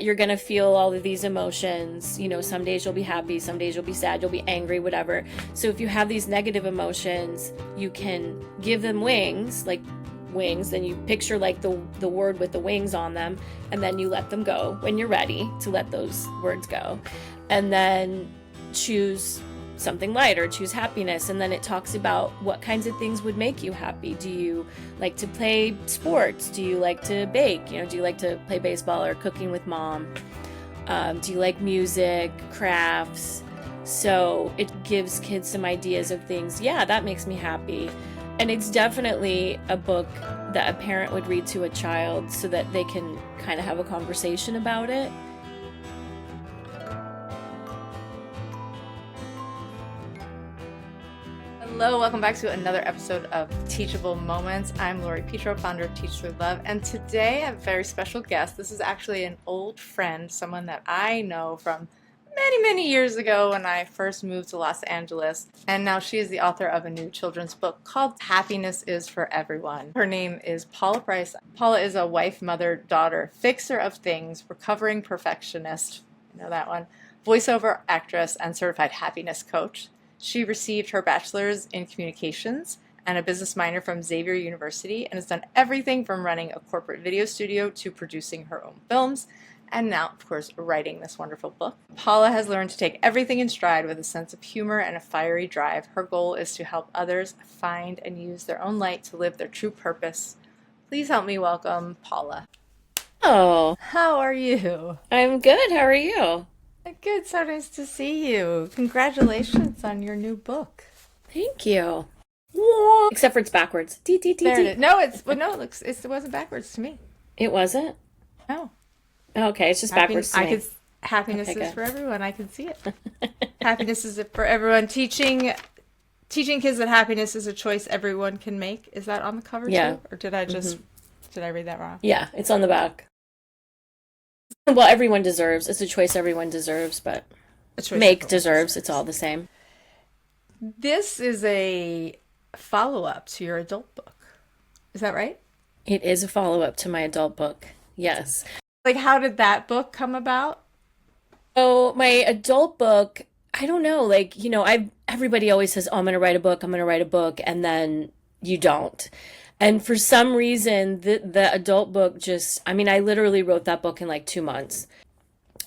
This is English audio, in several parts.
you're going to feel all of these emotions. You know, some days you'll be happy, some days you'll be sad, you'll be angry, whatever. So if you have these negative emotions, you can give them wings, like wings, then you picture like the word with the wings on them, and then you let them go when you're ready to let those words go. And then choose something light or choose happiness. And then it talks about what kinds of things would make you happy. Do you like to play sports? Do you like to bake? You know, do you like to play baseball or cooking with mom? Do you like music, crafts? So it gives kids some ideas of things. Yeah, that makes me happy. And it's definitely a book that a parent would read to a child so that they can kind of have a conversation about it. Hello, welcome back to another episode of Teachable Moments. I'm Lori Petro, founder of Teach Through Love, and today I have a very special guest. This is actually an old friend, someone that I know from many years ago when I first moved to Los Angeles, and now she is the author of a new children's book called Happiness is for Everyone. Her name is Paula Price. Paula is a wife, mother, daughter, fixer of things, recovering perfectionist, you know that one, voiceover actress, and certified happiness coach. She received her bachelor's in communications and a business minor from Xavier University and has done everything from running a corporate video studio to producing her own films and now, of course, writing this wonderful book. Paula has learned to take everything in stride with a sense of humor and a fiery drive. Her goal is to help others find and use their own light to live their true purpose. Please help me welcome Paula. Oh, How are you? I'm good. How are you? Good, so nice to see you. Congratulations on your new book. Thank you. Except for it's backwards. There it is. No, it wasn't backwards to me. It wasn't? No. Okay, it's just backwards to me. Happiness Okay, is good. for everyone. I can see it. Happiness is for everyone. Teaching kids that happiness is a choice everyone can make. Is that on the cover Yeah. too? Or did I read that wrong? Yeah, it's on the back. Well, everyone deserves. It's a choice everyone deserves, but A choice make everyone deserves. It's all the same. This is a follow-up to your adult book. Is that right? It is a follow-up to my adult book. Yes. Like, how did that book come about? So my adult book, I don't know, like, you know, everybody always says, "Oh, I'm going to write a book, I'm going to write a book," and then you don't. And for some reason, the adult book just, I mean, I literally wrote that book in like 2 months.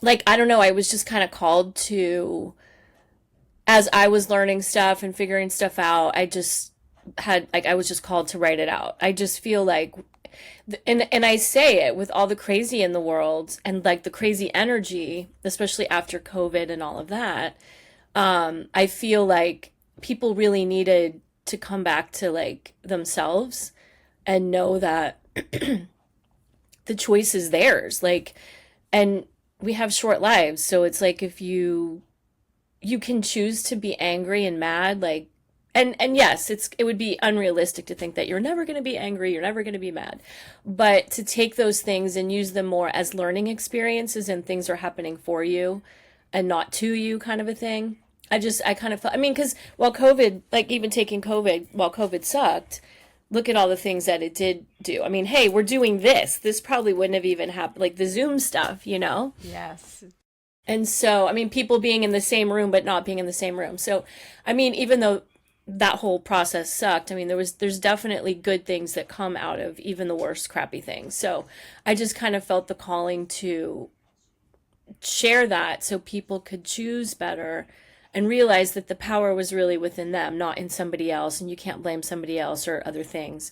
Like, I don't know, I was just kind of called to, as I was learning stuff and figuring stuff out, I was just called to write it out. I just feel like, and I say it with all the crazy in the world and like the crazy energy, especially after COVID and all of that. I feel like people really needed to come back to like themselves and know that the choice is theirs. Like, and we have short lives. So it's like, if you can choose to be angry and mad, like, and yes, it would be unrealistic to think that you're never going to be angry, you're never going to be mad. But to take those things and use them more as learning experiences and things are happening for you and not to you, kind of a thing. I kind of felt, I mean, because while COVID, like even taking COVID, while COVID sucked, look at all the things that it did do. I mean, hey, we're doing this. This probably wouldn't have even happened, like the Zoom stuff, you know? Yes. And so, I mean, people being in the same room but not being in the same room. So, I mean, even though that whole process sucked, I mean, there's definitely good things that come out of even the worst crappy things. So I just kind of felt the calling to share that so people could choose better and realize that the power was really within them, not in somebody else, and you can't blame somebody else or other things.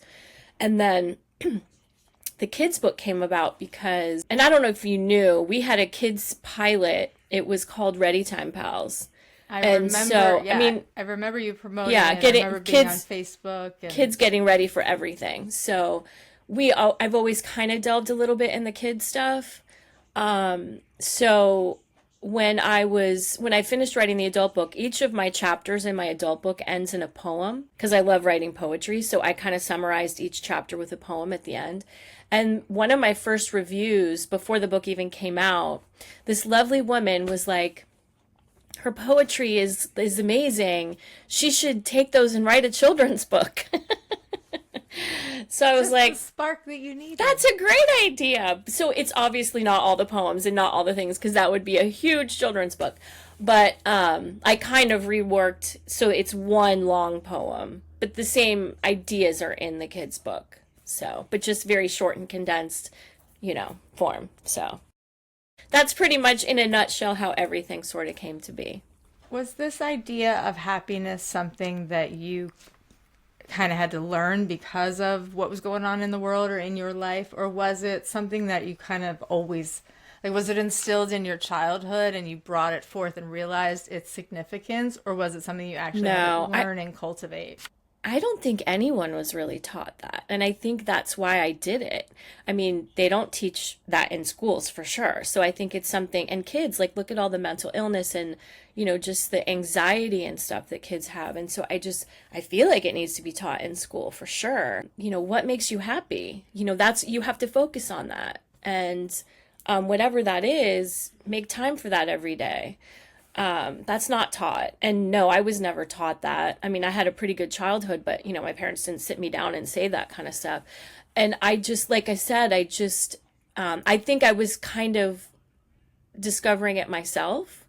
And then the kids book came about because, and I don't know if you knew, we had a kids pilot. It was called Ready Time Pals. I remember you promoting yeah, it. getting I remember being kids, on Facebook. And kids getting ready for everything. So I've always kind of delved a little bit in the kids stuff. So when I finished writing the adult book, each of my chapters in my adult book ends in a poem because I love writing poetry. So I kind of summarized each chapter with a poem at the end. And one of my first reviews before the book even came out, this lovely woman was like, "Her poetry is amazing. She should take those and write a children's book." So I was Just the like, spark that you needed. that's a great idea. So it's obviously not all the poems and not all the things because that would be a huge children's book. But I kind of reworked so it's one long poem, but the same ideas are in the kids' book. So, but just very short and condensed, form. So that's pretty much in a nutshell how everything sort of came to be. Was this idea of happiness something that you kind of had to learn because of what was going on in the world or in your life? Or was it something that you kind of always, like, was it instilled in your childhood and you brought it forth and realized its significance? Or was it something you actually had to No, learn and cultivate? I don't think anyone was really taught that. And I think that's why I did it. I mean, they don't teach that in schools for sure. So I think it's something, and kids, like, look at all the mental illness and, just the anxiety and stuff that kids have. And so I feel like it needs to be taught in school for sure. What makes you happy? You have to focus on that. And whatever that is, make time for that every day. That's not taught. And no, I was never taught that. I mean, I had a pretty good childhood, but my parents didn't sit me down and say that kind of stuff. And I just, like I said, I think I was kind of discovering it myself.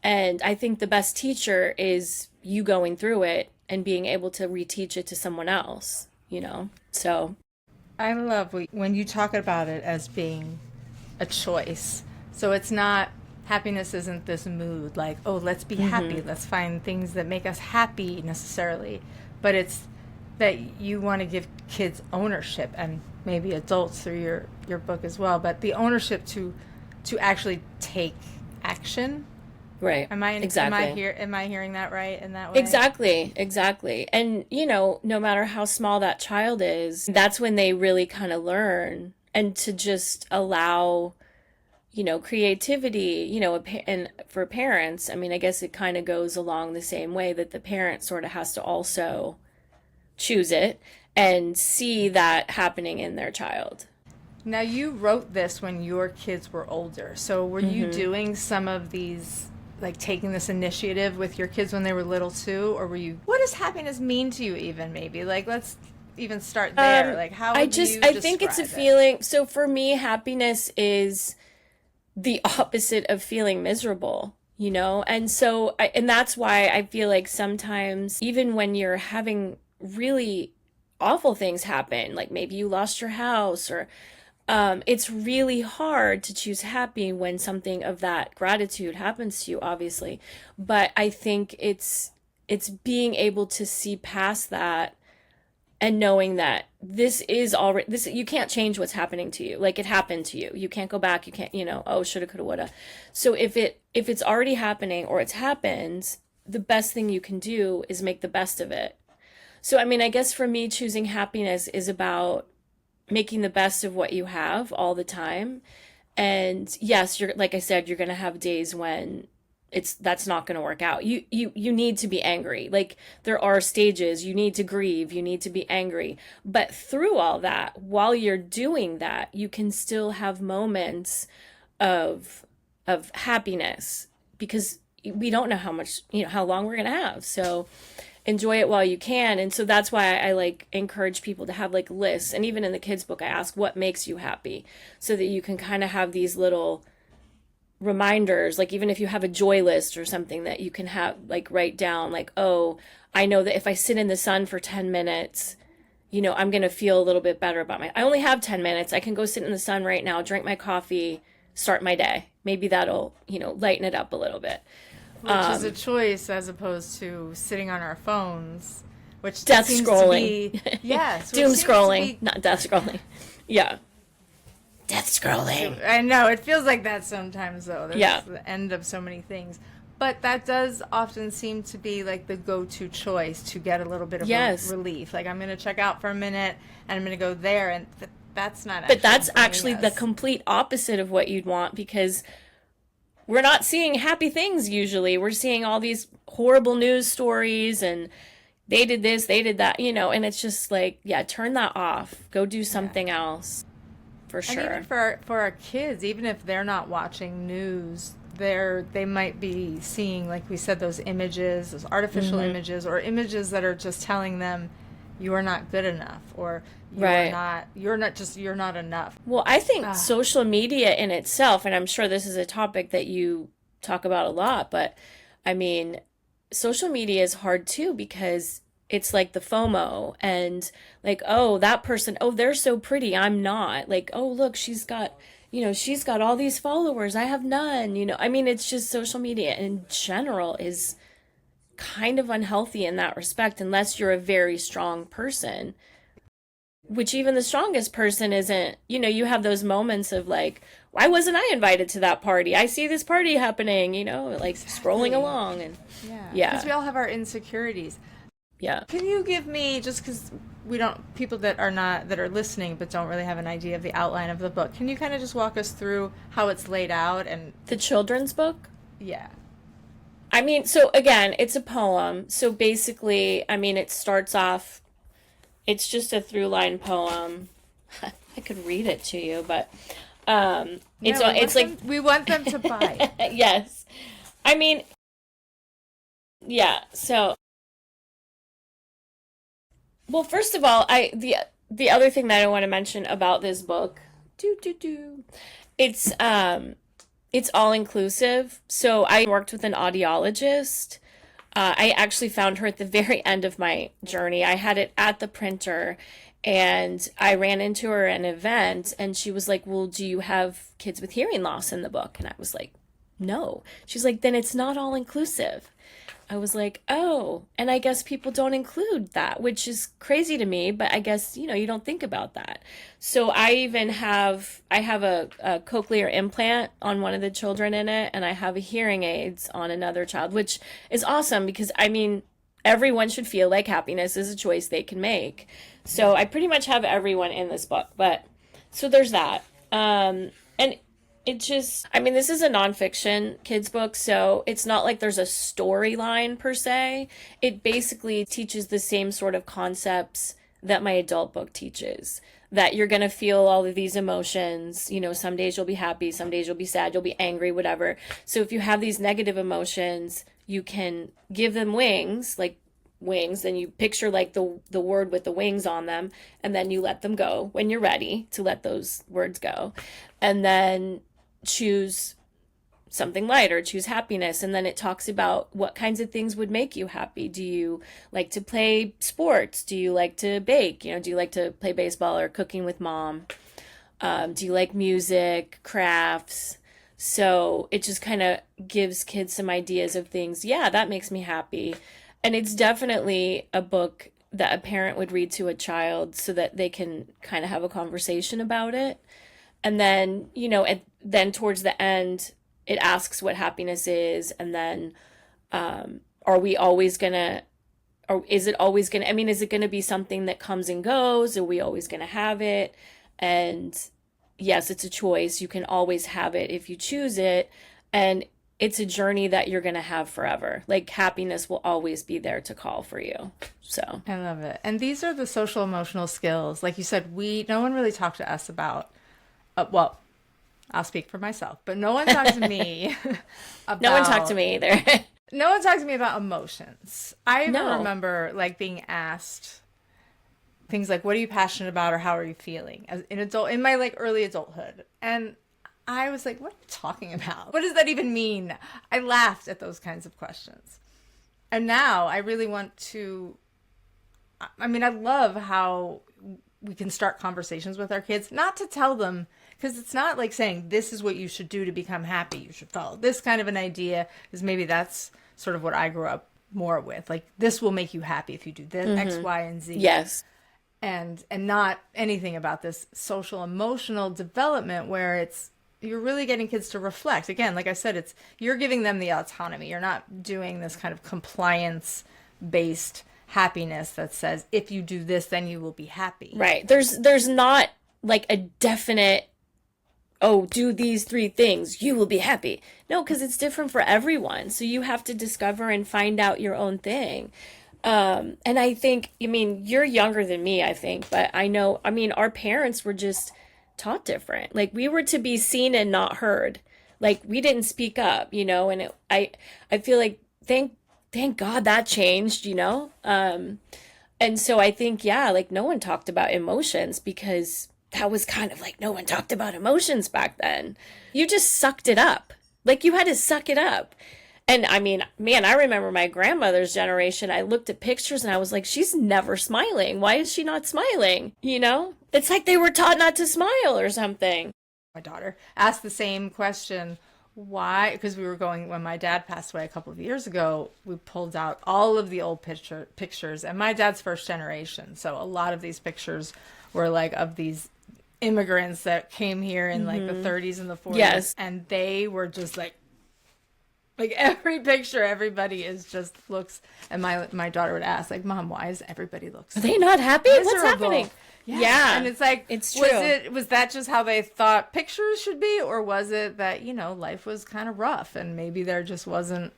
And I think the best teacher is you going through it and being able to reteach it to someone else. So, I love when you talk about it as being a choice. So it's not, happiness isn't this mood like, oh, let's be happy, let's find things that make us happy necessarily. But it's that you want to give kids ownership, and maybe adults through your book as well, but the ownership to actually take action. right. Exactly. Am I hearing that right in that way? Exactly. And, no matter how small that child is, that's when they really kind of learn and to just allow, creativity, and for parents, I mean, I guess it kind of goes along the same way that the parent sort of has to also choose it and see that happening in their child. Now, you wrote this when your kids were older. So were you doing some of these, like taking this initiative with your kids when they were little too? Or what does happiness mean to you even, maybe? Like, let's even start there. Like, how would you I think it's a describe it? feeling. So for me, happiness is the opposite of feeling miserable. And so, and that's why I feel like sometimes, even when you're having really awful things happen, like maybe you lost your house or it's really hard to choose happy when something of that gratitude happens to you, obviously. But I think it's being able to see past that and knowing that this is already this you can't change what's happening to you. Like it happened to you. You can't go back. You can't, oh, shoulda, coulda, woulda. So if it's already happening or it's happened, the best thing you can do is make the best of it. So I mean, I guess for me choosing happiness is about making the best of what you have all the time. And yes, you're like I said, you're going to have days when that's not going to work out. You need to be angry. Like there are stages, you need to grieve, you need to be angry. But through all that, while you're doing that, you can still have moments of happiness because we don't know how much, how long we're going to have. So enjoy it while you can. And so that's why I like encourage people to have like lists. And even in the kids book, I ask what makes you happy so that you can kind of have these little reminders, like even if you have a joy list or something that you can have like write down like, oh, I know that if I sit in the sun for 10 minutes, I'm going to feel a little bit better about I only have 10 minutes. I can go sit in the sun right now, drink my coffee, start my day. Maybe that'll, lighten it up a little bit. Which is a choice as opposed to sitting on our phones, which death seems scrolling. to be, yes, Doom scrolling, not death scrolling. Yeah. Death scrolling. I know, it feels like that sometimes, though. That's Yeah. the end of so many things. But that does often seem to be like the go-to choice to get a little bit of relief. Like, I'm going to check out for a minute, and I'm going to go there, and that's not But that's actually the complete opposite of what you'd want because we're not seeing happy things usually. We're seeing all these horrible news stories and they did this, they did that, and it's just like, yeah, turn that off. Go do something else. For sure. And even for our kids, even if they're not watching news, they might be seeing, like we said, those images, those artificial images, or images that are just telling them, you are not good enough, or Right. you're not enough. Well, I think Ah, social media in itself, and I'm sure this is a topic that you talk about a lot, but I mean, social media is hard too because it's like the FOMO and like, oh, that person, oh, they're so pretty, I'm not. Like, oh, look, she's got all these followers, I have none, I mean, it's just social media in general is kind of unhealthy in that respect unless you're a very strong person, which even the strongest person isn't. You have those moments of like, why wasn't I invited to that party? I see this party happening, like scrolling exactly. along and Yeah, because yeah, we all have our insecurities. yeah. Can you give me, just because we don't, people that are listening but don't really have an idea of the outline of the book, can you kind of just walk us through how it's laid out? And The children's book? yeah. I mean, so again, it's a poem. So basically, I mean, it starts off, it's just a through line poem. I could read it to you, but Yeah, it's like we want them to buy it. yes. I mean, yeah. So, well, first of all, the other thing that I want to mention about this book, do do do, it's it's all inclusive. So I worked with an audiologist. I actually found her at the very end of my journey. I had it at the printer and I ran into her at an event and she was like, well, do you have kids with hearing loss in the book? And I was like, no. She's like, then it's not all inclusive. I was like, oh, and I guess people don't include that, which is crazy to me, but I guess, you don't think about that. So I have a cochlear implant on one of the children in it, and I have a hearing aids on another child, which is awesome because I mean, everyone should feel like happiness is a choice they can make. So I pretty much have everyone in this book, but so there's that. And it just, I mean, this is a nonfiction kids book, so it's not like there's a storyline per se. It basically teaches the same sort of concepts that my adult book teaches. That you're going to feel all of these emotions. Some days you'll be happy, some days you'll be sad, you'll be angry, whatever. So if you have these negative emotions, you can give them wings, like wings, then you picture like the word with the wings on them, and then you let them go when you're ready to let those words go. And then choose something lighter, choose happiness. And then it talks about what kinds of things would make you happy. Do you like to play sports? Do you like to bake? Do you like to play baseball or cooking with mom? Do you like music, crafts? So it just kind of gives kids some ideas of things. Yeah, that makes me happy. And it's definitely a book that a parent would read to a child so that they can kind of have a conversation about it. And then, then towards the end, it asks what happiness is. And then, are we always gonna, or is it always gonna, I mean, is it gonna be something that comes and goes? Are we always gonna have it? And yes, it's a choice. You can always have it if you choose it. And it's a journey that you're gonna have forever. Like happiness will always be there to call for you. So, I love it. And these are the social emotional skills. Like you said, no one really talked to us about, well, I'll speak for myself, but no one talked to me no one talked to about, me either. no one talked to me about emotions. I even No. remember like being asked things like, what are you passionate about or how are you feeling in my like early adulthood? And I was like, what are you talking about? What does that even mean? I laughed at those kinds of questions. And now I really want to, I mean, I love how we can start conversations with our kids, not to tell them, because it's not like saying this is what you should do to become happy. You should follow this kind of an idea, because maybe that's sort of what I grew up more with. Like this will make you happy if you do this, X, Y, and Z. Yes. And not anything about this social emotional development where you're really getting kids to reflect. Again, like I said, you're giving them the autonomy. You're not doing this kind of compliance based happiness that says if you do this then you will be happy. Right. There's not like a definite, oh, do these three things, you will be happy. No, because it's different for everyone. So you have to discover and find out your own thing. And I think, I mean, you're younger than me, I think, but I know, I mean, our parents were just taught different. Like we were to be seen and not heard. Like we didn't speak up, and I feel like thank God that changed. And so I think, yeah, like no one talked about emotions because that was kind of like no one talked about emotions back then. You just sucked it up. Like you had to suck it up. And I mean, man, I remember my grandmother's generation. I looked at pictures and I was like, she's never smiling. Why is she not smiling? You know? It's like they were taught not to smile or something. My daughter asked the same question. Why? Because we were going, when my dad passed away a couple of years ago, we pulled out all of the old pictures, and my dad's first generation. So a lot of these pictures were like of these immigrants that came here in like the 30s and the 40s. Yes. And they were just like every picture, everybody is just looks, and my daughter would ask, like, Mom, why is everybody looks Are so they not happy? What's miserable?" happening? Yeah. Yeah. And it's like, It's true. was that just how they thought pictures should be? Or was it that, life was kind of rough and maybe there just wasn't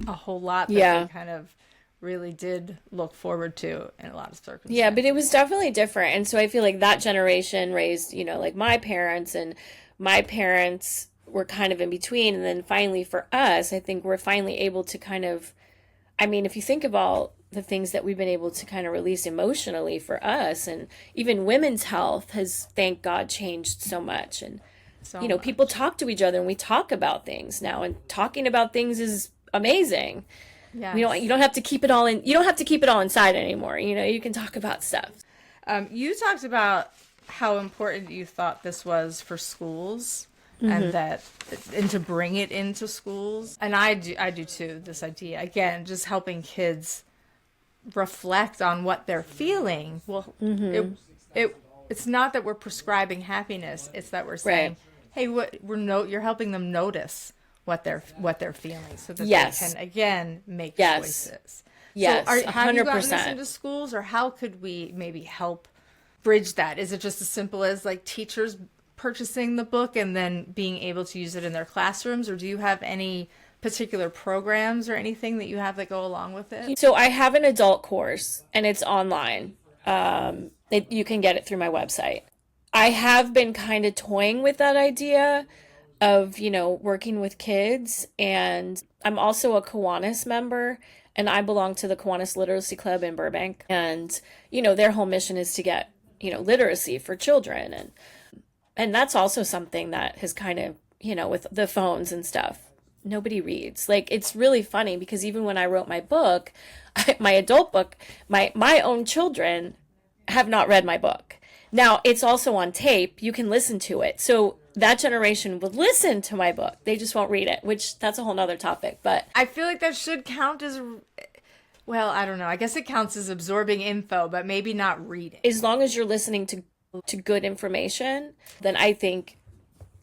a whole lot that Yeah. they kind of really did look forward to in a lot of circumstances? Yeah, but it was definitely different. And so I feel like that generation raised, like my parents, and my parents were kind of in between. And then finally for us, I think we're finally able to kind of, I mean, if you think of all the things that we've been able to kind of release emotionally for us, and even women's health has, thank God, changed so much. And, So people much. talk to each other and we talk about things now, and talking about things is amazing. Yes. You don't have to keep it all in, you don't have to keep it all inside anymore. You can talk about stuff. You talked about how important you thought this was for schools, and to bring it into schools. And I do too, this idea. Again, just helping kids reflect on what they're feeling. Well, it's not that we're prescribing happiness, it's that we're saying, Right. hey, you're helping them notice what they're feeling so that Yes. they can again make Yes. choices. Yes, So have you gotten this 100%. into schools, or how could we maybe help bridge that? Is it just as simple as like teachers purchasing the book and then being able to use it in their classrooms, or do you have any particular programs or anything that you have that go along with it? So I have an adult course and it's online. You can get it through my website. I have been kind of toying with that idea of, working with kids. And I'm also a Kiwanis member, and I belong to the Kiwanis Literacy Club in Burbank. And, their whole mission is to get, literacy for children. And that's also something that has kind of, with the phones and stuff, nobody reads. Like, it's really funny because even when I wrote my book, my adult book, my own children have not read my book. Now, it's also on tape. You can listen to it. So that generation would listen to my book. They just won't read it, which that's a whole nother topic. But I feel like that should count as, well, I don't know. I guess it counts as absorbing info, but maybe not reading. as long as you're listening to good information, then I think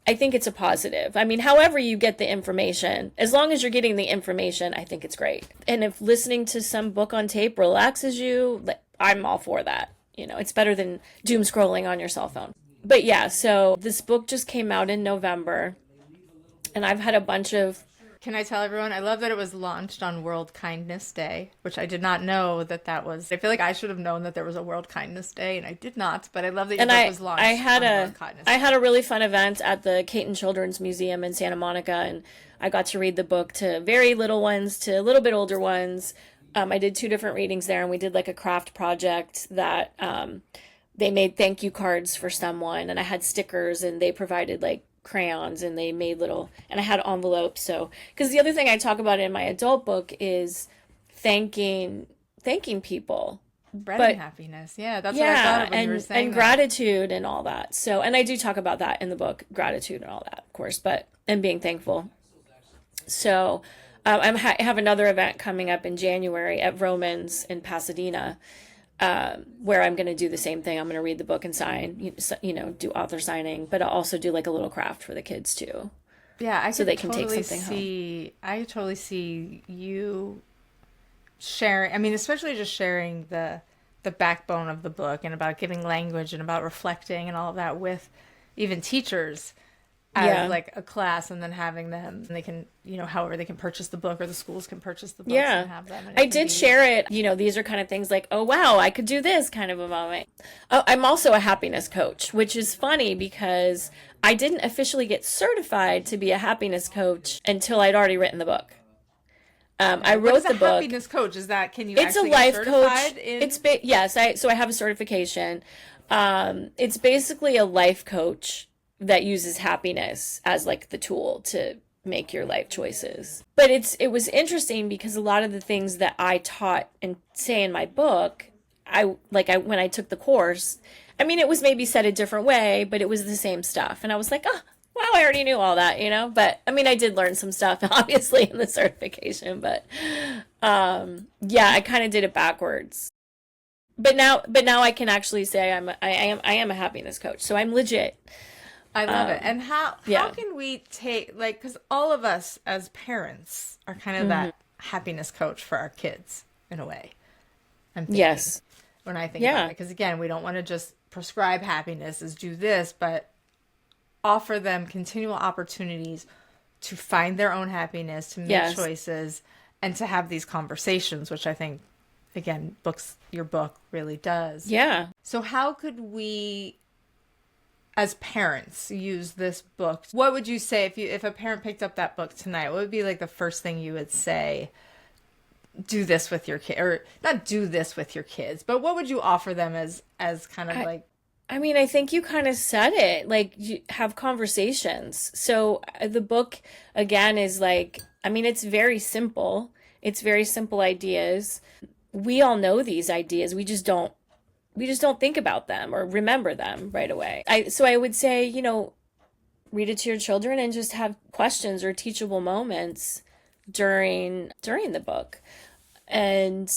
it's a positive. I mean, however you get the information, as long as you're getting the information, I think it's great. And if listening to some book on tape relaxes you, I'm all for that. It's better than doom scrolling on your cell phone. But yeah, so this book just came out in November, and I've had a bunch of, Can I tell everyone? I love that it was launched on World Kindness Day, which I did not know that was. I feel like I should have known that there was a World Kindness Day, and I did not. But I love that your and book was launched I had on a World Kindness I Day. had a really fun event at the Caton Children's Museum in Santa Monica, and I got to read the book to very little ones to a little bit older ones. I did 2 different readings there, and we did like a craft project that they made thank you cards for someone, and I had stickers, and they provided like crayons, and they made and I had envelopes. So, because the other thing I talk about in my adult book is thanking people. Bread but- and happiness. Yeah, that's what I thought of when you were saying and that. gratitude and all that. So, and I do talk about that in the book, gratitude and all that, of course, and being thankful. So, I have another event coming up in January at Romans in Pasadena, where I'm going to do the same thing. I'm going to read the book and sign, do author signing, but I'll also do like a little craft for the kids too. Yeah, I so could they can totally take something home. see. I could totally see you sharing. I mean, especially just sharing the backbone of the book and about giving language and about reflecting and all of that with even teachers as Yeah. like a class, and then having them, and they can, however they can purchase the book, or the schools can purchase the books Yeah. and have them. And I it can did be- share it. These are kind of things like, oh, wow, I could do this kind of a moment. Oh, I'm also a happiness coach, which is funny because I didn't officially get certified to be a happiness coach until I'd already written the book. I What is wrote a the book. happiness coach? Is that, can you It's a actually get life coach. certified in? Yes, I have a certification. It's basically a life coach that uses happiness as like the tool to make your life choices. But it was interesting because a lot of the things that I taught and say in my book, I when I took the course, I mean it was maybe said a different way, but it was the same stuff. And I was like, "Oh, wow, I already knew all that, you know?" But I mean I did learn some stuff obviously in the certification, but yeah, I kind of did it backwards. But now I can actually say I am a happiness coach. So I'm legit. I love it. Um, And how yeah. can we take, like, because all of us as parents are kind of Hmm. that happiness coach for our kids in a way. I'm thinking Yes. when I think about Yeah. it, because again, we don't want to just prescribe happiness as do this, but offer them continual opportunities to find their own happiness, to make Yes. choices, and to have these conversations, which I think, again, your book really does. Yeah. So how could we as parents use this book? What would you say if a parent picked up that book tonight? What would be like the first thing you would say? Do this with your kid, or not do this with your kids, but what would you offer them as kind of I like, I mean, I think you kind of said it. Like you have conversations. So the book again is like, I mean, it's very simple. It's very simple ideas. We all know these ideas. We just don't think about them or remember them right away. I would say, read it to your children and just have questions or teachable moments during the book. And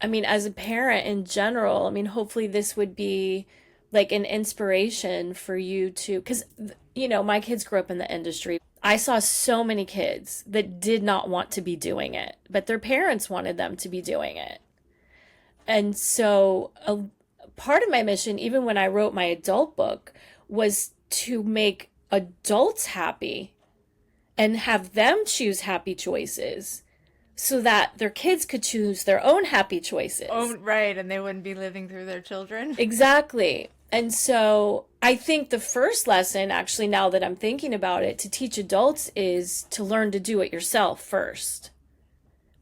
I mean, as a parent in general, I mean, hopefully this would be like an inspiration for you to, because, my kids grew up in the industry. I saw so many kids that did not want to be doing it, but their parents wanted them to be doing it. And so a part of my mission, even when I wrote my adult book, was to make adults happy and have them choose happy choices so that their kids could choose their own happy choices. oh, right, and they wouldn't be living through their children? Exactly. And so I think the first lesson, actually, now that I'm thinking about it, to teach adults is to learn to do it yourself first.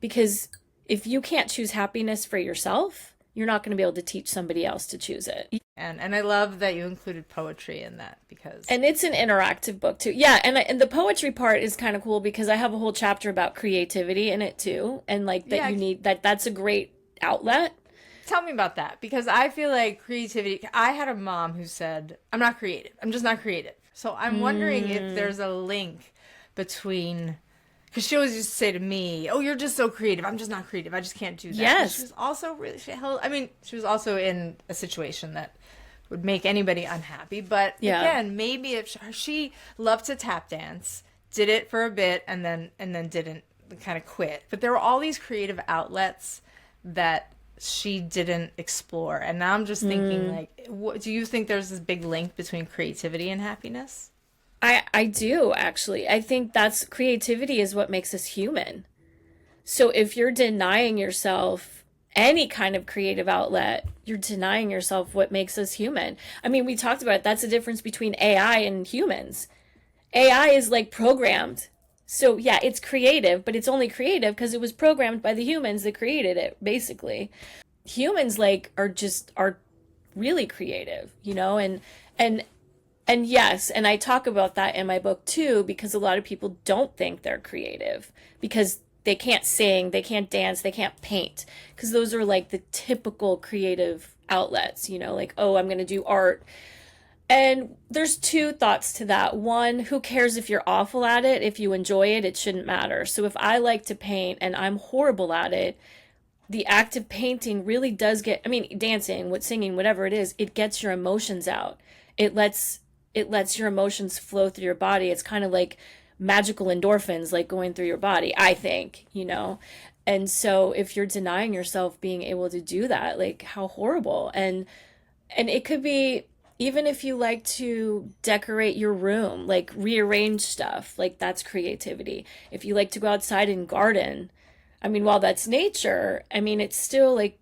Because if you can't choose happiness for yourself, you're not going to be able to teach somebody else to choose it. And I love that you included poetry in that because And it's an interactive book too. Yeah, and the poetry part is kind of cool because I have a whole chapter about creativity in it too, and like that yeah, you need that's a great outlet. tell me about that because I feel like creativity. I had a mom who said, "I'm not creative. I'm just not creative." So I'm wondering if Mm, there's a link between, because she always used to say to me, "Oh, you're just so creative. I'm just not creative. I just can't do that." But she yes. was also I mean, she was also in a situation that would make anybody unhappy. But Yeah. again, maybe if she loved to tap dance, did it for a bit, and then didn't, kind of quit. But there were all these creative outlets that she didn't explore. And now I'm just thinking, Mm. like, do you think there's this big link between creativity and happiness? I do actually. I think that's creativity is what makes us human. So if you're denying yourself any kind of creative outlet, you're denying yourself what makes us human. I mean, we talked about it. That's the difference between AI and humans. AI is like programmed. So yeah, it's creative, but it's only creative because it was programmed by the humans that created it, basically. Humans like are really creative, and and yes, and I talk about that in my book too, because a lot of people don't think they're creative because they can't sing, they can't dance, they can't paint, because those are like the typical creative outlets, like, oh, I'm going to do art. And there's two thoughts to that. One, who cares if you're awful at it? If you enjoy it, it shouldn't matter. So if I like to paint and I'm horrible at it, the act of painting really does I mean, dancing, what singing, whatever it is, it gets your emotions out. It lets your emotions flow through your body. It's kind of like magical endorphins like going through your body, I think. And so if you're denying yourself being able to do that, like how horrible. And it could be even if you like to decorate your room, like rearrange stuff, like that's creativity. If you like to go outside and garden, I mean, while that's nature, I mean, it's still like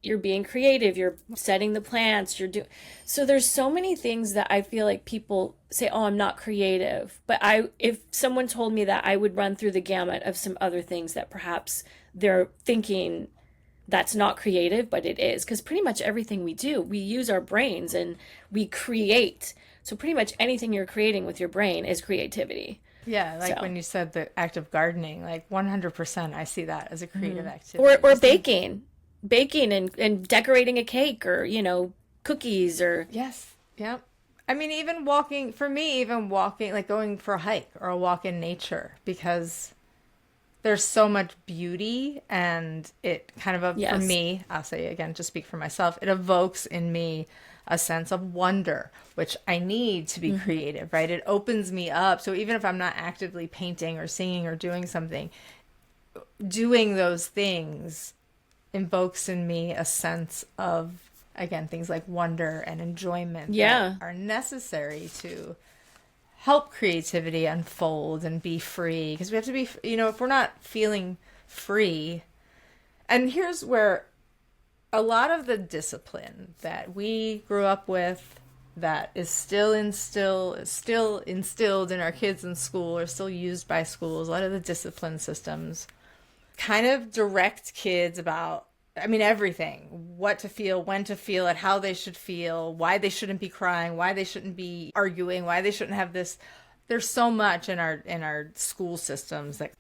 you're being creative, you're setting the plants, you're doing. So there's so many things that I feel like people say, "Oh, I'm not creative." But if someone told me that, I would run through the gamut of some other things that perhaps they're thinking that's not creative, but it is. Because pretty much everything we do, we use our brains and we create. So pretty much anything you're creating with your brain is creativity. Yeah, like So, when you said the act of gardening, like 100% I see that as a creative or activity. Just think, baking and decorating a cake, or cookies, or yes, yeah. I mean, even walking, for me, even walking, like going for a hike or a walk in nature, because there's so much beauty and it kind of, for yes. me, I'll say again, just speak for myself, it evokes in me a sense of wonder, which I need to be creative, right? It opens me up. So even if I'm not actively painting or singing or doing something, doing those things invokes in me a sense of, again, things like wonder and enjoyment that Yeah. are necessary to help creativity unfold and be free. Because we have to be, if we're not feeling free, and here's where a lot of the discipline that we grew up with that is still instilled in our kids in school or still used by schools, a lot of the discipline systems kind of direct kids about, I mean, everything, what to feel, when to feel it, how they should feel, why they shouldn't be crying, why they shouldn't be arguing, why they shouldn't have this. There's so much in our school systems that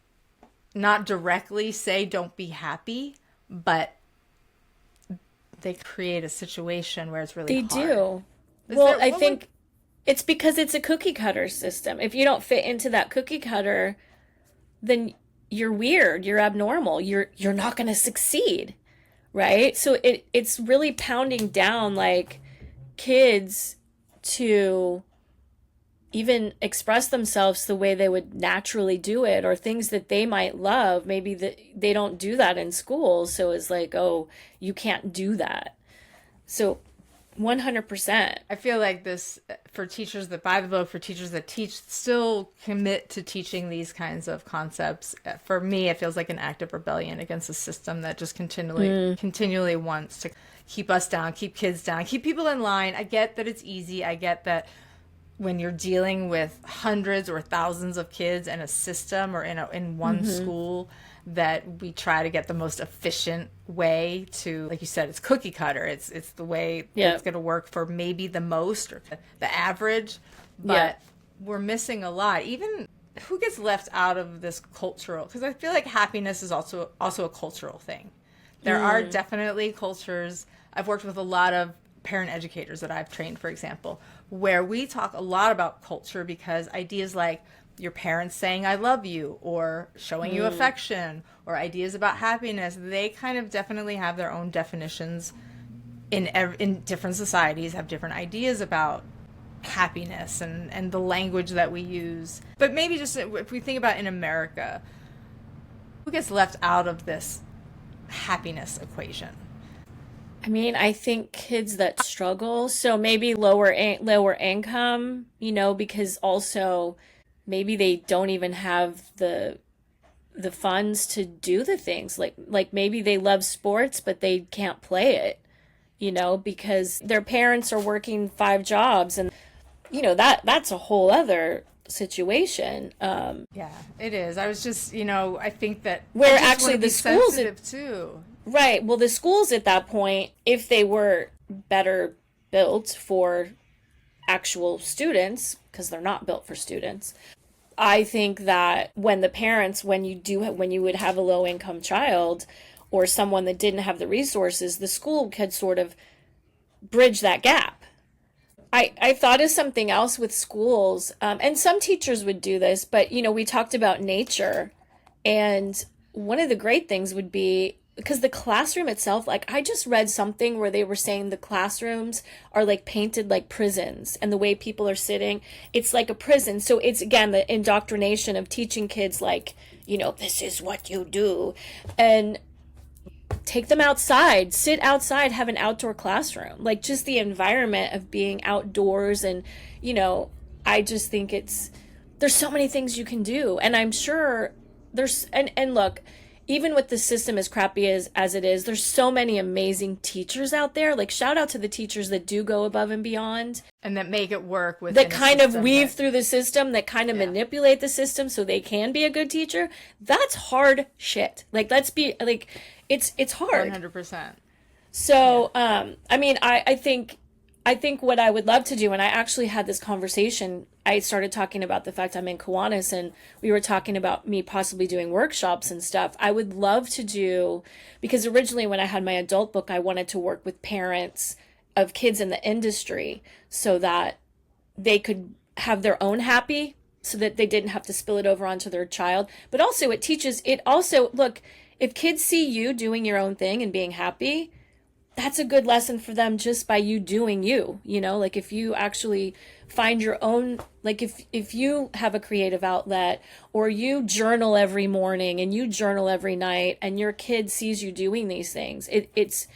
not directly say don't be happy, but they create a situation where it's really They hard. do. Is Well, there I what would think it's because it's a cookie cutter system. If you don't fit into that cookie cutter, then you're weird, you're abnormal, you're not going to succeed, right? So it's really pounding down like kids to even express themselves the way they would naturally do it, or things that they might love. Maybe that they don't do that in school, so it's like, oh, you can't do that. So 100%. I feel like this, for teachers that buy the book, for teachers that teach, still commit to teaching these kinds of concepts. For me, it feels like an act of rebellion against a system that just continually wants to keep us down, keep kids down, keep people in line. I get that it's easy. I get that when you're dealing with hundreds or thousands of kids in a system or in one school, that we try to get the most efficient way to, like you said, it's cookie cutter. It's the way Yeah. it's going to work for maybe the most or the average, Yeah. but we're missing a lot. Even who gets left out of this cultural? Because I feel like happiness is also a cultural thing. There are definitely cultures. I've worked with a lot of parent educators that I've trained, for example, where we talk a lot about culture because ideas like your parents saying I love you or showing you affection or ideas about happiness, they kind of definitely have their own definitions in different societies, have different ideas about happiness and the language that we use. But maybe just if we think about in America, who gets left out of this happiness equation? I mean, I think kids that struggle, so maybe lower income, because also maybe they don't even have the funds to do the things, like maybe they love sports but they can't play it, because their parents are working five jobs, and that's a whole other situation. Yeah, it is. I was just, I think that I Where just want actually to the be schools sensitive too. Right. Well, the schools at that point, if they were better built for actual students, because they're not built for students, I think that when you would have a low income child or someone that didn't have the resources, the school could sort of bridge that gap. I thought of something else with schools, and some teachers would do this, but we talked about nature, and one of the great things would be, because the classroom itself, like I just read something where they were saying the classrooms are like painted like prisons, and the way people are sitting, it's like a prison. So it's again the indoctrination of teaching kids like, this is what you do, and take them outside, sit outside, have an outdoor classroom, like just the environment of being outdoors. And I just think there's so many things you can do, and I'm sure and look, even with the system as crappy as it is, there's so many amazing teachers out there. Like, shout out to the teachers that do go above and beyond, and that make it work with that kind of weave through the system, that kind of manipulate the system so they can be a good teacher. That's hard shit. Like, let's be like, it's hard. 100%. So, I mean, I think what I would love to do, and I actually had this conversation, I started talking about the fact I'm in Kiwanis, and we were talking about me possibly doing workshops and stuff. I would love to do, because originally when I had my adult book, I wanted to work with parents of kids in the industry so that they could have their own happy, so that they didn't have to spill it over onto their child. But also look, if kids see you doing your own thing and being happy, that's a good lesson for them just by you doing you, like if you actually find your own, like if you have a creative outlet, or you journal every morning and you journal every night, and your kid sees you doing these things, it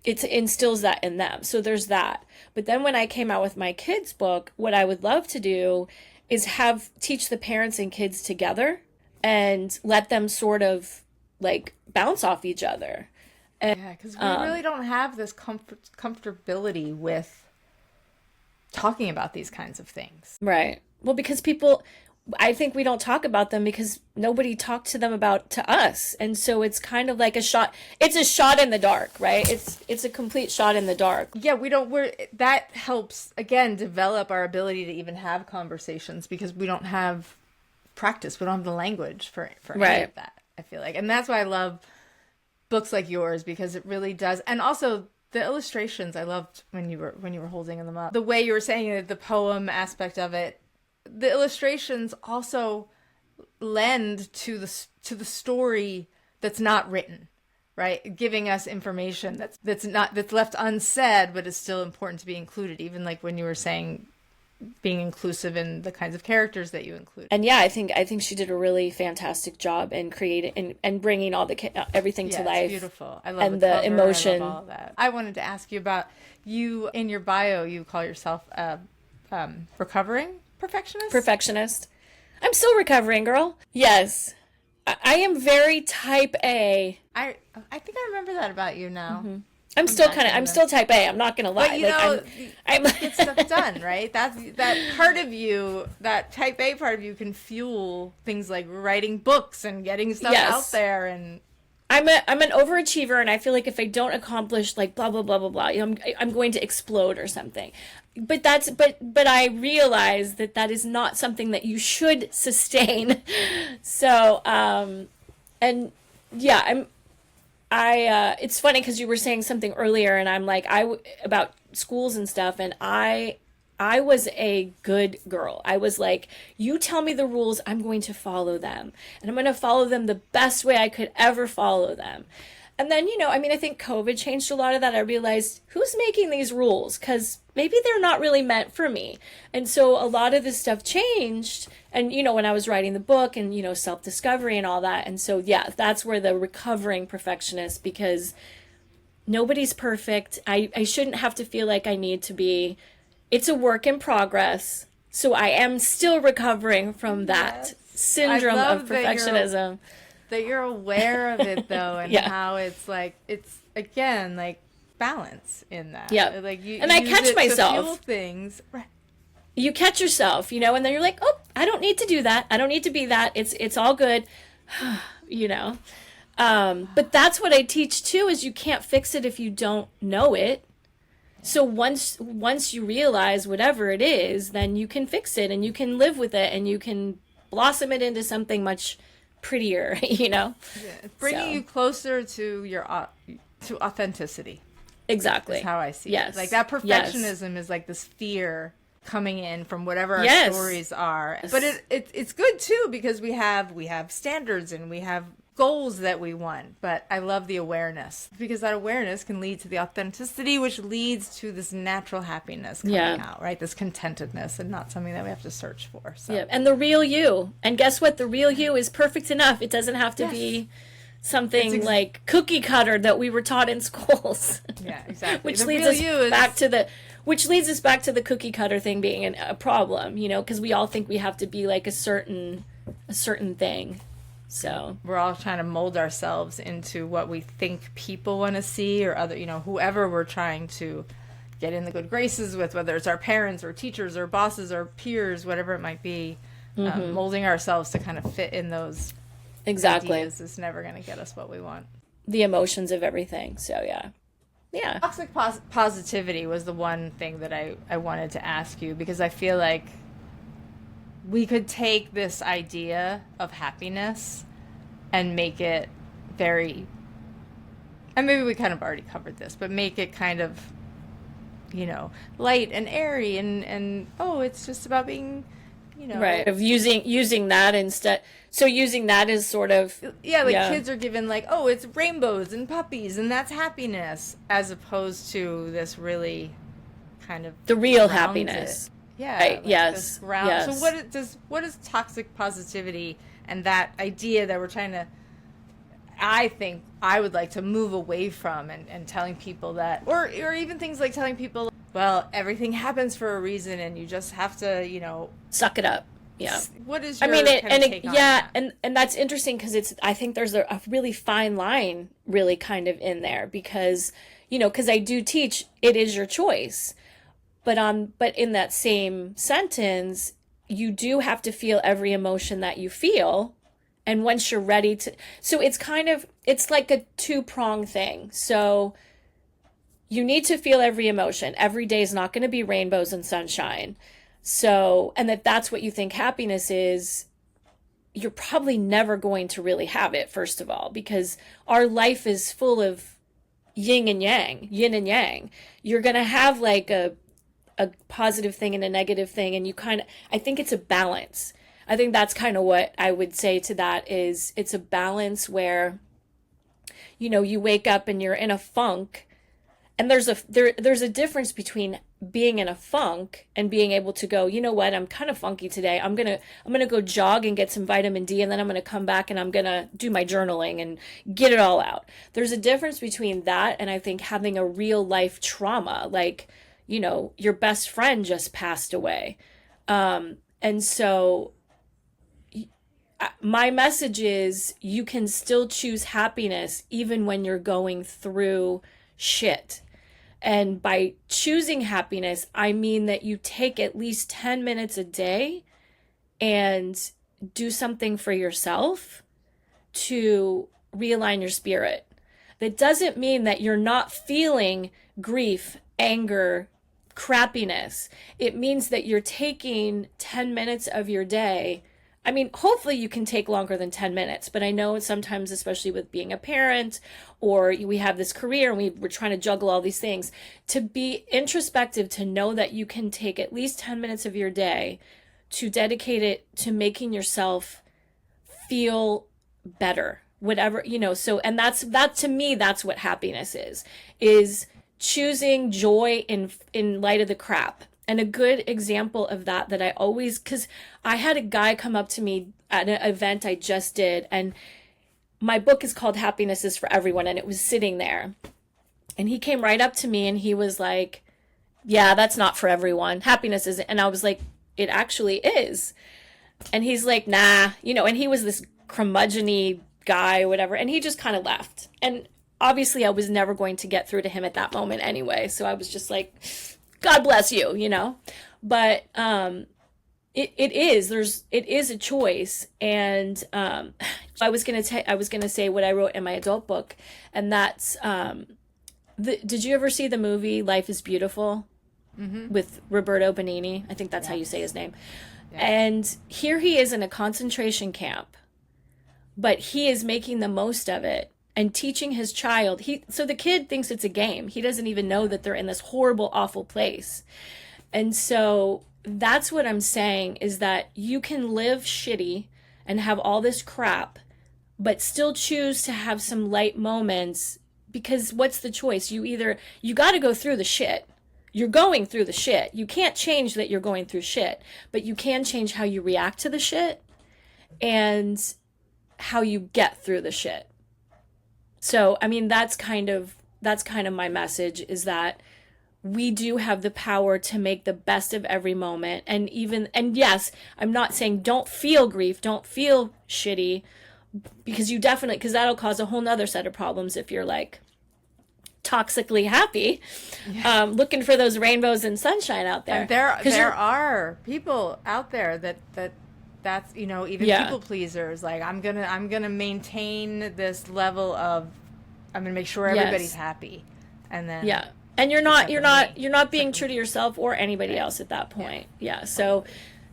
instills that in them. So there's that. But then when I came out with my kids book, what I would love to do is teach the parents and kids together and let them sort of like bounce off each other. Yeah, because we really don't have this comfortability with talking about these kinds of things. Right. Well, because I think we don't talk about them because nobody talked to them to us. And so it's kind of like it's a shot in the dark, right? It's a complete shot in the dark. Yeah, that helps, again, develop our ability to even have conversations, because we don't have practice. We don't have the language for any of that, I feel like. And that's why I love books like yours, because it really does. And also the illustrations, I loved when you were holding them up. The way you were saying it, the poem aspect of it, the illustrations also lend to the story that's not written, right? Giving us information that's left unsaid, but is still important to be included. Even like when you were saying being inclusive in the kinds of characters that you include. And yeah, I think she did a really fantastic job in creating and bringing all everything to life. It's beautiful. I love the emotion. I love all of that. I wanted to ask you about you. In your bio, you call yourself a recovering perfectionist. Perfectionist. I'm still recovering, girl. Yes, I am very type A. I think I remember that about you now. Mm-hmm. I'm still type A. I'm not gonna lie. But I'm get stuff done, right? That part of you, that type A part of you, can fuel things like writing books and getting stuff out there. And I'm an overachiever, and I feel like if I don't accomplish like blah blah blah blah blah, I'm going to explode or something. But I realize that is not something that you should sustain. So and yeah, it's funny because you were saying something earlier, and I'm like, about schools and stuff, and I was a good girl. I was like, you tell me the rules, I'm going to follow them, and I'm going to follow them the best way I could ever follow them. And then, I think COVID changed a lot of that. I realized, who's making these rules? Because maybe they're not really meant for me. And so a lot of this stuff changed. And, when I was writing the book and, self-discovery and all that. And so, yeah, that's where the recovering perfectionist, because nobody's perfect. I shouldn't have to feel like I need to be. It's a work in progress. So I am still recovering from that syndrome of perfectionism. That you're aware of it, though, and how it's again like balance in that. Yeah, like you. And I catch myself. To fuel things. Right. You catch yourself, and then you're like, oh, I don't need to do that. I don't need to be that. It's all good, But that's what I teach too: is you can't fix it if you don't know it. So once you realize whatever it is, then you can fix it, and you can live with it, and you can blossom it into something much prettier, Yeah, it's bringing you closer to your to authenticity. Exactly. Is how I see it. Like that perfectionism is like this fear coming in from whatever our stories are. But it's good too, because we have standards and we have goals that we want. But I love the awareness, because that awareness can lead to the authenticity, which leads to this natural happiness coming out, right? This contentedness, and not something that we have to search for. So. Yeah, and the real you. And guess what? The real you is perfect enough. It doesn't have to be something like cookie cutter that we were taught in schools. Yeah, exactly. Which leads us back to the cookie cutter thing being a problem, because we all think we have to be like a certain thing. So, We're all trying to mold ourselves into what we think people want to see, or other, whoever we're trying to get in the good graces with, whether it's our parents or teachers or bosses or peers, whatever it might be. Molding ourselves to kind of fit in those exactly. ideas is never going to get us what we want. The emotions of everything. So, yeah. Yeah. Toxic positivity was the one thing that I wanted to ask you, because I feel like we could take this idea of happiness and make it very, and maybe we kind of already covered this, but make it kind of, light and airy, and oh, it's just about being, Right. Of using that instead. So using that as sort of, yeah, like kids are given like, oh, it's rainbows and puppies and that's happiness, as opposed to this really kind of the real grounded- happiness. Yeah. Right. Like Yes. this ground. Yes. So what is toxic positivity, and that idea that we're trying to, I think I would like to move away from, and telling people that, or even things like telling people, well, everything happens for a reason and you just have to, Suck it up. Yeah. What is your kind of take on yeah, that? and that's interesting because I think there's a really fine line really kind of in there because, because I do teach it is your choice. But in that same sentence, you do have to feel every emotion that you feel. And once you're ready to, so it's like a two-prong thing. So you need to feel every emotion. Every day is not going to be rainbows and sunshine. So, and if that's what you think happiness is, you're probably never going to really have it, first of all, because our life is full of yin and yang. You're going to have like a positive thing and a negative thing. And I think it's a balance. I think that's kind of what I would say to that is it's a balance where, you wake up and you're in a funk. And there's a difference between being in a funk and being able to go, you know what, I'm kind of funky today. I'm gonna go jog and get some vitamin D, and then I'm gonna come back and I'm gonna do my journaling and get it all out. There's a difference between that and I think having a real life trauma, like, your best friend just passed away. And so my message is you can still choose happiness even when you're going through shit. And by choosing happiness, I mean that you take at least 10 minutes a day and do something for yourself to realign your spirit. That doesn't mean that you're not feeling grief, anger, crappiness. It means that you're taking 10 minutes of your day. I mean, hopefully you can take longer than 10 minutes, but I know sometimes, especially with being a parent or we have this career and we're trying to juggle all these things, to be introspective, to know that you can take at least 10 minutes of your day to dedicate it to making yourself feel better, whatever, so, and that to me, that's what happiness is choosing joy in light of the crap. And a good example of that I always, because I had a guy come up to me at an event I just did, and my book is called Happiness is for Everyone, and it was sitting there. And he came right up to me and he was like, yeah, that's not for everyone. Happiness isn't. And I was like, it actually is. And he's like, nah, and he was this curmudgeon-y guy or whatever, and he just kind of left. And obviously I was never going to get through to him at that moment anyway, so I was just like, God bless you, but it is a choice. And I was gonna say what I wrote in my adult book, and that's did you ever see the movie Life is Beautiful? Mm-hmm. With Roberto Benigni? I think that's how you say his name. Yeah. And here he is in a concentration camp, but he is making the most of it and teaching his child. So the kid thinks it's a game. He doesn't even know that they're in this horrible, awful place. And so that's what I'm saying, is that you can live shitty and have all this crap, but still choose to have some light moments, because what's the choice? You got to go through the shit. You're going through the shit. You can't change that you're going through shit, but you can change how you react to the shit and how you get through the shit. So, I mean, that's kind of my message, is that we do have the power to make the best of every moment. And yes, I'm not saying don't feel grief, don't feel shitty, because because that'll cause a whole nother set of problems if you're like toxically happy, looking for those rainbows and sunshine out there. And there are people out there that's even people pleasers. Like I'm gonna maintain this level of I'm gonna make sure everybody's happy, and then and you're not being true to yourself or anybody else at that point. So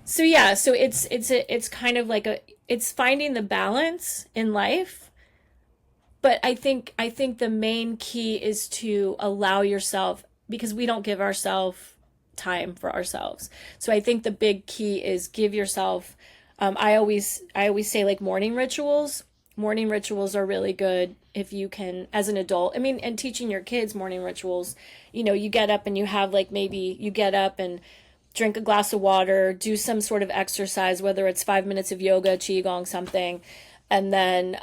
it's kind of like it's finding the balance in life. But I think the main key is to allow yourself, because we don't give ourselves time for ourselves. So I think the big key is give yourself, I always say like morning rituals. Morning rituals are really good if you can, as an adult. I mean, and teaching your kids morning rituals, you get up and you have like, maybe you get up and drink a glass of water, do some sort of exercise, whether it's 5 minutes of yoga, qigong, something, and then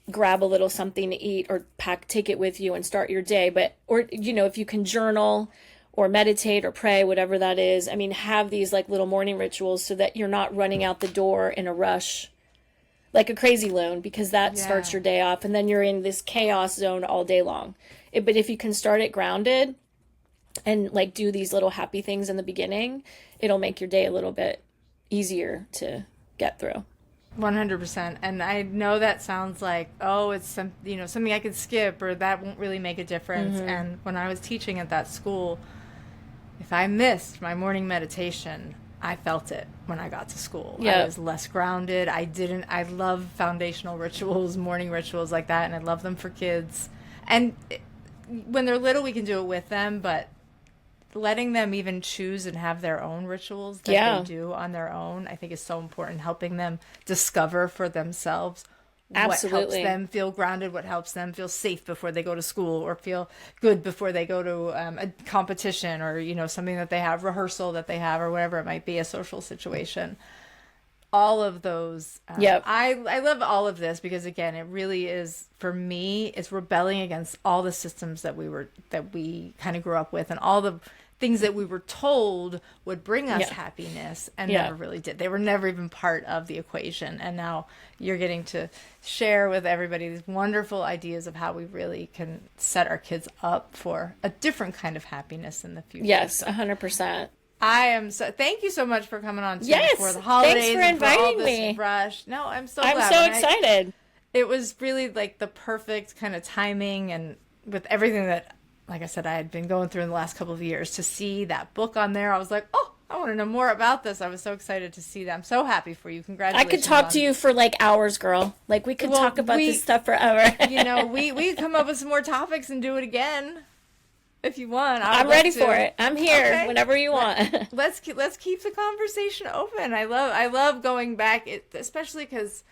grab a little something to eat or take it with you and start your day. Or if you can journal or meditate or pray, whatever that is, I mean, have these like little morning rituals so that you're not running out the door in a rush like a crazy loon, because that starts your day off and then you're in this chaos zone all day long. But if you can start it grounded and like do these little happy things in the beginning, it'll make your day a little bit easier to get through. 100%. And I know that sounds like, oh, it's something I could skip, or that won't really make a difference. And when I was teaching at that school, if I missed my morning meditation, I felt it when I got to school. I was less grounded. I love foundational rituals, morning rituals like that, and I love them for kids. And when they're little, we can do it with them, but letting them even choose and have their own rituals that they do on their own, I think is so important. Helping them discover for themselves what helps them feel grounded, what helps them feel safe before they go to school, or feel good before they go to a competition, or something that they have, rehearsal that they have, or whatever it might be, a social situation. All of those. I love all of this because, again, it really is, for me, it's rebelling against all the systems that we kind of grew up with, and all the things that we were told would bring us happiness and never really did. They were never even part of the equation. And now you're getting to share with everybody these wonderful ideas of how we really can set our kids up for a different kind of happiness in the future. Yes, 100%. Thank you so much for coming on for the Thanks holidays for inviting me. Rush. No, I'm so glad. I'm so excited. It was really like the perfect kind of timing, and with everything that, like I said, I had been going through in the last couple of years, to see that book on there, I was like, oh, I want to know more about this. I was so excited to see that. I'm so happy for you. Congratulations. I could talk to you for like hours, girl. Like we could talk about this stuff forever. We come up with some more topics and do it again. If you want, I'm ready for it. I'm here whenever you want. Let's keep the conversation open. I love going back, especially because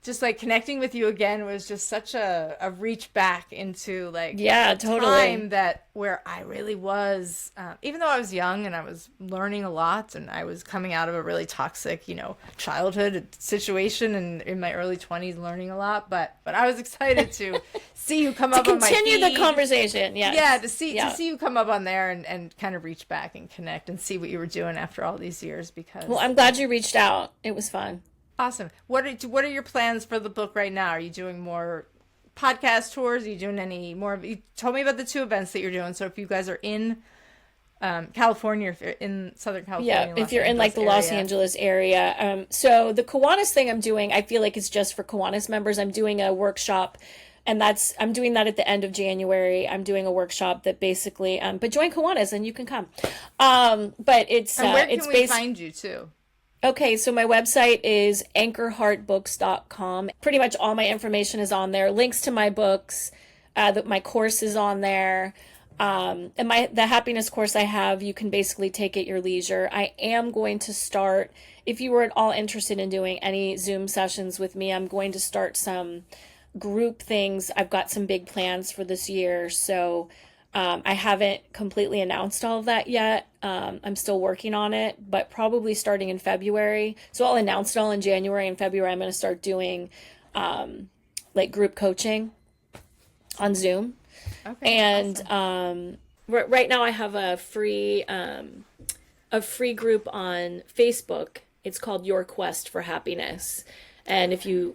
just like connecting with you again was just such a reach back into like time that where I really was, even though I was young and I was learning a lot, and I was coming out of a really toxic, childhood situation, and in my early 20s learning a lot, but I was excited to see you come up on my feed. To continue the conversation, yes. Yeah, to see you come up on there and kind of reach back and connect and see what you were doing after all these years, because... Well, I'm glad you reached out. It was fun. Awesome. What are your plans for the book right now? Are you doing more podcast tours? Are you doing any more? You told me about the 2 events that you're doing. So if you guys are in California, if you're in Southern California, if you're in like the Los Angeles area. So the Kiwanis thing I'm doing, I feel like it's just for Kiwanis members. I'm doing a workshop, and I'm doing that at the end of January. I'm doing a workshop that basically, but join Kiwanis and you can come. But it's and where can we find you too? Okay, so my website is anchorheartbooks.com. Pretty much all my information is on there. Links to my books, my course is on there. And the happiness course I have, you can basically take at your leisure. I am going to start, if you were at all interested in doing any Zoom sessions with me, I'm going to start some group things. I've got some big plans for this year, so I haven't completely announced all of that yet. I'm still working on it, but probably starting in February. So I'll announce it all in January. In February, I'm going to start doing like group coaching on Zoom. Okay. And awesome. Right now I have a free group on Facebook. It's called Your Quest for Happiness. And if you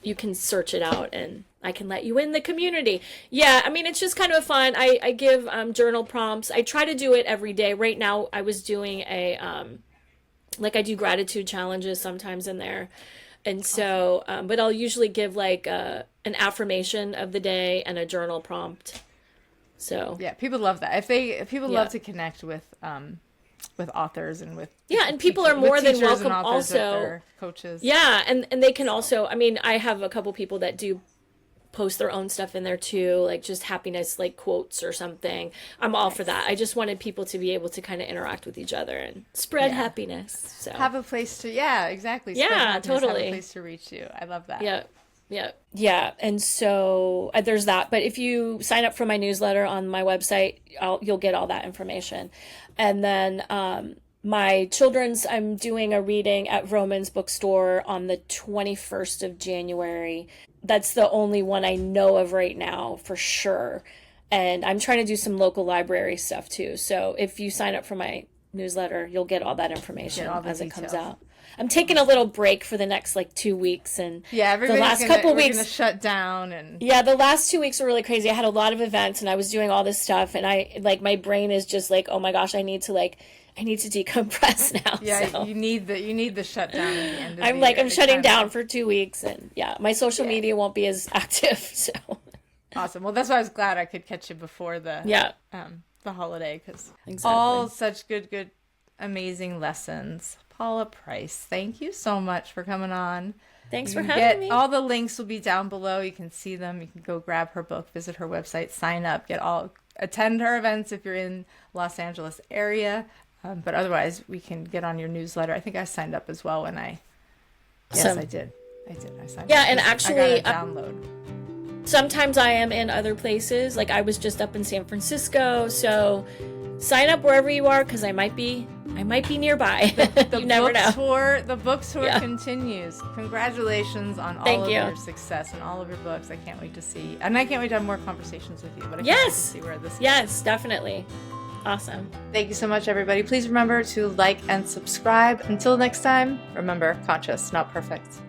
you can search it out and I can let you in the community. Yeah, I mean, it's just kind of fun. I give journal prompts. I try to do it every day. Right now, I was doing like I do gratitude challenges sometimes in there. And so, but I'll usually give like an affirmation of the day and a journal prompt. So Yeah, people love that. If people yeah. love to connect with authors and with Yeah, and people are more than welcome also. their coaches. Yeah, and they can also, I mean, I have a couple people that do post their own stuff in there too, like just happiness like quotes or something. I'm all for that. I just wanted people to be able to kind of interact with each other and spread happiness. So have a place to exactly. Spread yeah, happiness, totally. have a place to reach you. I love that. Yeah. And so there's that. But if you sign up for my newsletter on my website, you'll get all that information. And then my children's, I'm doing a reading at Vroman's bookstore on the 21st of January. That's the only one I know of right now for sure. And I'm trying to do some local library stuff too. So if you sign up for my newsletter, you'll get all that information as it comes out. I'm taking a little break for the next like 2 weeks, and everybody's the last couple weeks gonna shut down, and the last 2 weeks were really crazy. I had a lot of events, and I was doing all this stuff, and I like my brain is just like, oh my gosh, I need to decompress now. Yeah, so. you need the shutdown at the end of I'm the like year. I'm shutting down for 2 weeks, and my social media won't be as active. So awesome. Well, that's why I was glad I could catch you before the holiday, because all such good, amazing lessons. Paula Price, thank you so much for coming on. Thanks for having me. All the links will be down below. You can see them. You can go grab her book, visit her website, sign up, attend her events if you're in Los Angeles area. But otherwise, we can get on your newsletter. I think I signed up as well when Yes, I did. I signed up. Yeah, and actually, I got a download. Sometimes I am in other places. Like I was just up in San Francisco, so sign up wherever you are because I might be nearby. You never know. The book tour continues. Congratulations on all of your success and all of your books. I can't wait to see, and I can't wait to have more conversations with you. But I can't wait to see where this goes. Yes, definitely. Awesome. Thank you so much, everybody. Please remember to like and subscribe. Until next time, remember, conscious, not perfect.